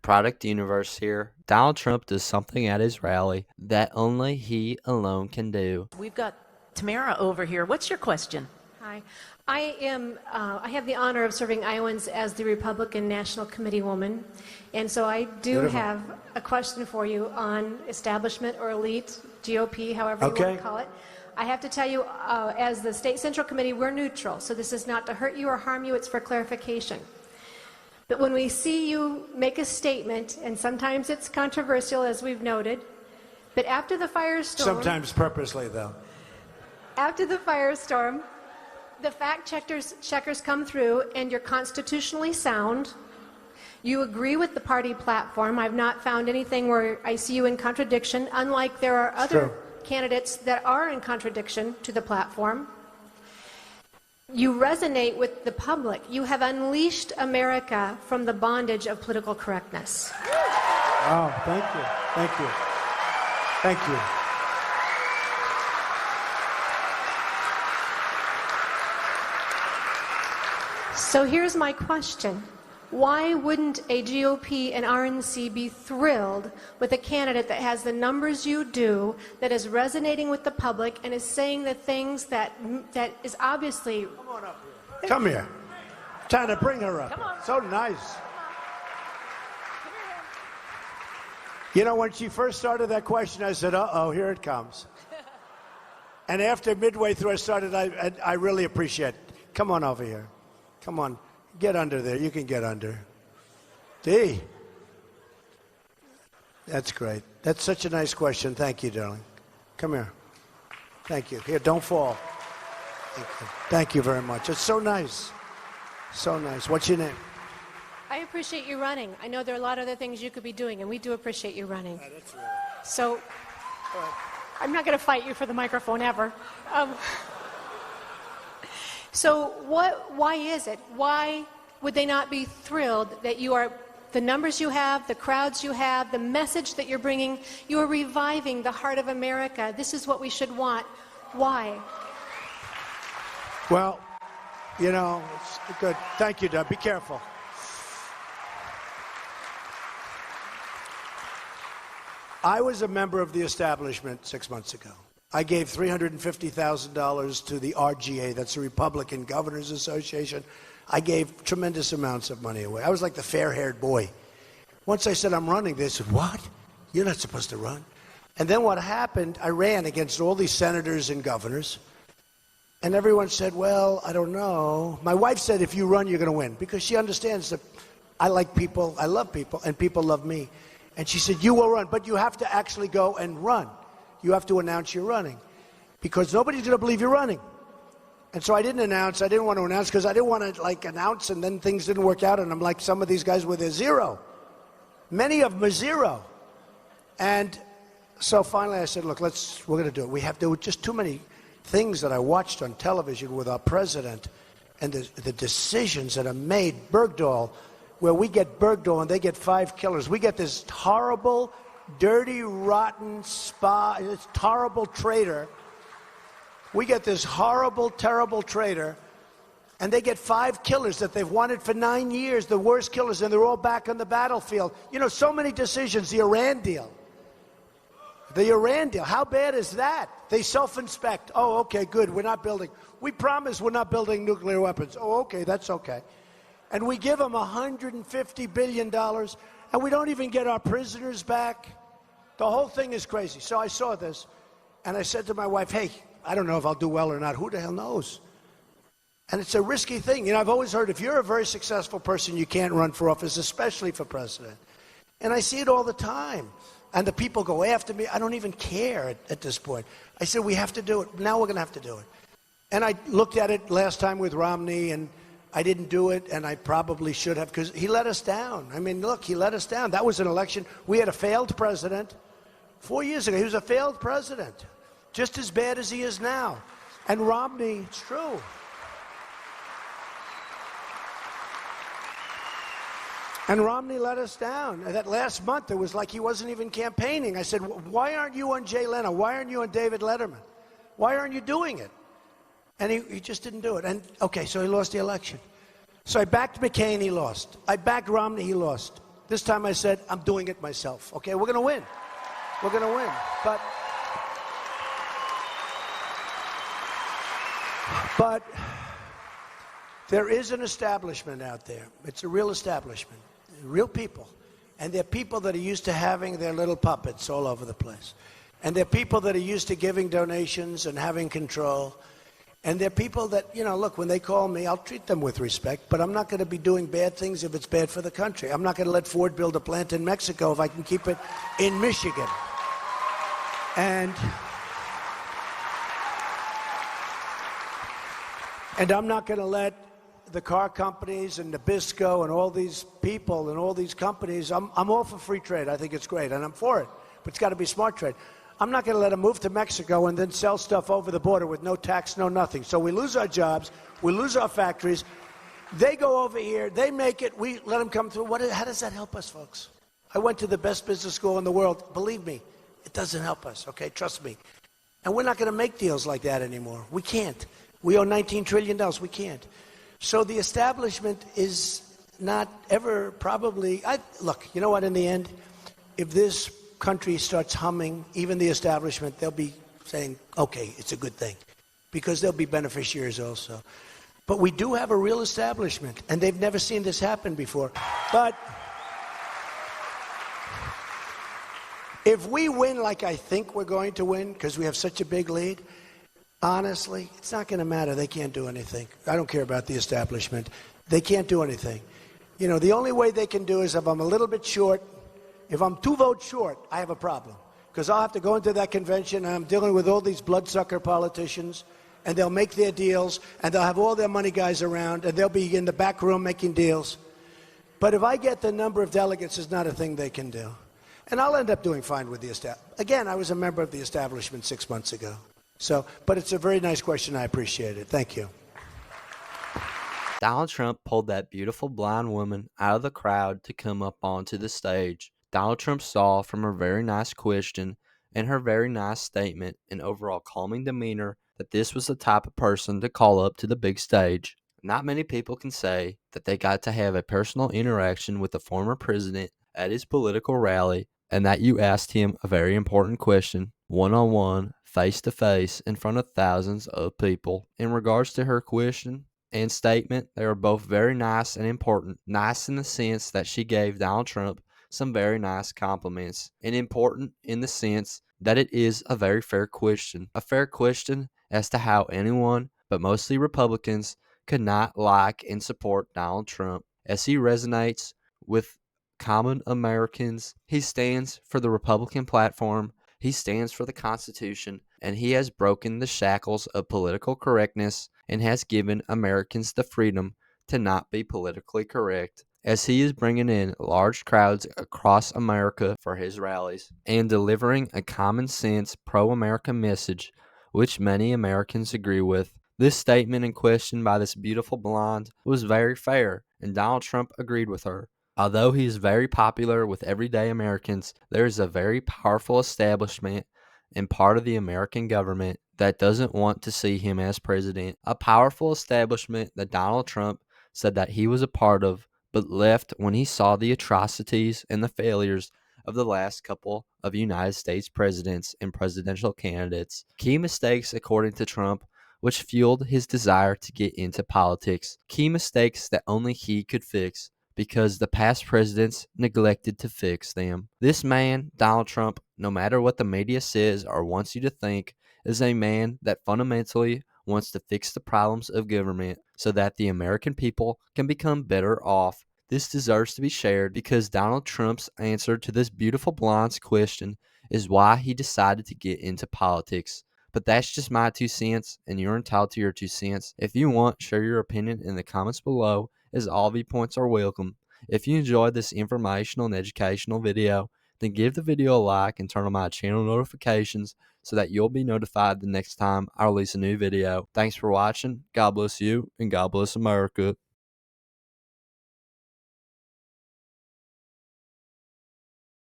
product universe here. Donald Trump does something at his rally that only he alone can do. We've got Tamara over here. What's your question? Hi. I have the honor of serving Iowans as the Republican National Committee woman. And so I do have a question for you on establishment or elite, GOP, however you want to call it. I have to tell you, as the State Central Committee, we're neutral. So this is not to hurt you or harm you, it's for clarification. But when we see you make a statement, and sometimes it's controversial, as we've noted, but after the firestorm... Sometimes purposely, though. After the firestorm, the fact checkers come through, and you're constitutionally sound. You agree with the party platform. I've not found anything where I see you in contradiction, unlike there are other candidates that are in contradiction to the platform. You resonate with the public. You have unleashed America from the bondage of political correctness. Oh, thank you. Thank you. Thank you. So here's my question. Why wouldn't a GOP and RNC be thrilled with a candidate that has the numbers you do, that is resonating with the public, and is saying the things that is obviously... Come on up here. Come here. Trying to bring her up. Come on. So nice. You know, when she first started that question, I said, uh-oh, here it comes. And after midway through I started, I really appreciate it. Come on over here. Come on. Get under there. You can get under. D. That's great. That's such a nice question. Thank you, darling. Come here. Thank you. Here, don't fall. Thank you very much. It's so nice. So nice. What's your name? I appreciate you running. I know there are a lot of other things you could be doing, and we do appreciate you running. That's really... So, I'm not going to fight you for the microphone ever. So why is it? Why would they not be thrilled that you are, the numbers you have, the crowds you have, the message that you're bringing, you are reviving the heart of America. This is what we should want. Why? Well, you know, it's good. Thank you, Doug. Be careful. I was a member of the establishment 6 months ago. I gave $350,000 to the RGA, that's the Republican Governors Association. I gave tremendous amounts of money away. I was like the fair-haired boy. Once I said I'm running, they said, what? You're not supposed to run. And then what happened, I ran against all these senators and governors, and everyone said, well, I don't know. My wife said, if you run, you're going to win, because she understands that I like people, I love people, and people love me. And she said, you will run, but you have to actually go and run. You have to announce you're running, because nobody's going to believe you're running. And so I didn't announce. I didn't want to announce because I didn't want to like announce and then things didn't work out. And I'm like some of these guys with a zero. Many of them are zero. And so finally I said, look, we're going to do it. There were just too many things that I watched on television with our president and the decisions that are made. Bergdahl, where we get Bergdahl and they get 5 killers. We get this horrible, dirty, rotten this horrible traitor. We get this horrible, terrible traitor, and they get 5 killers that they've wanted for 9 years, the worst killers, and they're all back on the battlefield. You know, so many decisions. The Iran deal. The Iran deal. How bad is that? They self-inspect. Oh, okay, good. We're not building. We promise we're not building nuclear weapons. Oh, okay, that's okay. And we give them $150 billion, and we don't even get our prisoners back. The whole thing is crazy. So I saw this, and I said to my wife, hey, I don't know if I'll do well or not. Who the hell knows? And it's a risky thing. You know, I've always heard if you're a very successful person, you can't run for office, especially for president. And I see it all the time. And the people go after me. I don't even care at this point. I said, we have to do it. Now we're going to have to do it. And I looked at it last time with Romney, and I didn't do it, and I probably should have, because he let us down. I mean, look, he let us down. That was an election. We had a failed president 4 years ago. He was a failed president, just as bad as he is now. And Romney, it's true. And Romney let us down. That last month, it was like he wasn't even campaigning. I said, why aren't you on Jay Leno? Why aren't you on David Letterman? Why aren't you doing it? And he just didn't do it. And, okay, so he lost the election. So I backed McCain, he lost. I backed Romney, he lost. This time I said, I'm doing it myself. Okay, we're going to win. We're going to win. But there is an establishment out there. It's a real establishment, real people. And they're people that are used to having their little puppets all over the place. And they're people that are used to giving donations and having control. And they're people that, you know, look, when they call me, I'll treat them with respect, but I'm not going to be doing bad things if it's bad for the country. I'm not going to let Ford build a plant in Mexico if I can keep it in Michigan. And I'm not going to let the car companies and Nabisco and all these people and all these companies, I'm all for free trade. I think it's great, and I'm for it. But it's got to be smart trade. I'm not going to let them move to Mexico and then sell stuff over the border with no tax, no nothing. So we lose our jobs, we lose our factories. They go over here, they make it, we let them come through. How does that help us, folks? I went to the best business school in the world. Believe me, it doesn't help us, okay? Trust me. And we're not going to make deals like that anymore. We can't. We owe $19 trillion. We can't. So the establishment is not ever probably... Look, you know what, in the end, if this country starts humming, even the establishment, they'll be saying, okay, it's a good thing, because they'll be beneficiaries also. But we do have a real establishment, and they've never seen this happen before. But if we win like I think we're going to win, because we have such a big lead, honestly, it's not going to matter. They can't do anything. I don't care about the establishment. They can't do anything. You know, the only way they can do is if I'm a little bit short. If I'm 2 votes short, I have a problem. Because I'll have to go into that convention, and I'm dealing with all these bloodsucker politicians, and they'll make their deals, and they'll have all their money guys around, and they'll be in the back room making deals. But if I get the number of delegates, it's not a thing they can do. And I'll end up doing fine with the establishment. Again, I was a member of the establishment 6 months ago. So, but it's a very nice question. I appreciate it. Thank you. Donald Trump pulled that beautiful blonde woman out of the crowd to come up onto the stage. Donald Trump saw from her very nice question and her very nice statement and overall calming demeanor that this was the type of person to call up to the big stage. Not many people can say that they got to have a personal interaction with the former president at his political rally and that you asked him a very important question, one-on-one, face-to-face, in front of thousands of people. In regards to her question and statement, they were both very nice and important. Nice in the sense that she gave Donald Trump some very nice compliments, and important in the sense that it is a very fair question. A fair question as to how anyone, but mostly Republicans, could not like and support Donald Trump, as he resonates with common Americans. He stands for the Republican platform, he stands for the Constitution, and he has broken the shackles of political correctness and has given Americans the freedom to not be politically correct, as he is bringing in large crowds across America for his rallies and delivering a common sense pro-America message which many Americans agree with. This statement in question by this beautiful blonde was very fair, and Donald Trump agreed with her. Although he is very popular with everyday Americans, there is a very powerful establishment and part of the American government that doesn't want to see him as president. A powerful establishment that Donald Trump said that he was a part of, but left when he saw the atrocities and the failures of the last couple of United States presidents and presidential candidates. Key mistakes, according to Trump, which fueled his desire to get into politics. Key mistakes that only he could fix, because the past presidents neglected to fix them. This man, Donald Trump, no matter what the media says or wants you to think, is a man that fundamentally wants to fix the problems of government so that the American people can become better off. This deserves to be shared because Donald Trump's answer to this beautiful blonde's question is why he decided to get into politics. But that's just my 2 cents, and you're entitled to your 2 cents. If you want, share your opinion in the comments below, as all viewpoints are welcome. If you enjoyed this informational and educational video, then give the video a like and turn on my channel notifications so that you'll be notified the next time I release a new video. Thanks for watching. God bless you, and God bless America.